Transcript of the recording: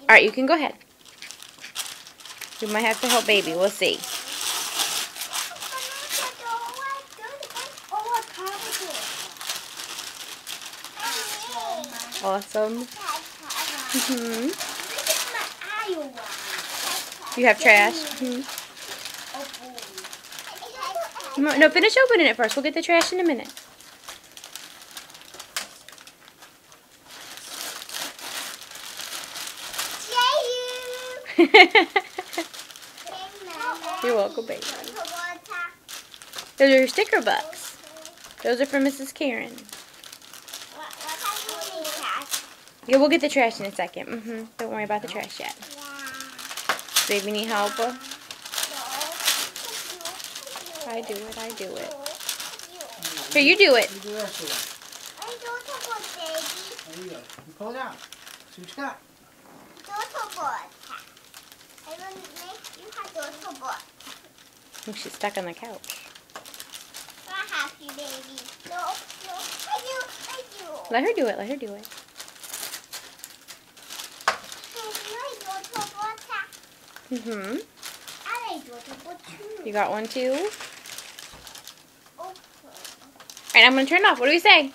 Alright, you can go ahead. You might have to help baby. We'll see. Awesome. You have trash. No, finish opening it first. We'll get the trash in a minute. You're welcome, baby. Those are your sticker books. Those are from Mrs. Karen. Yeah, we'll get the trash in a second. Don't worry about the trash yet. Baby need help? I do it. Here, you do it. You pull it out. See what you got. Oh, she's stuck on the couch. Let her do it. You got one too? Alright, I'm going to turn it off. What do we say?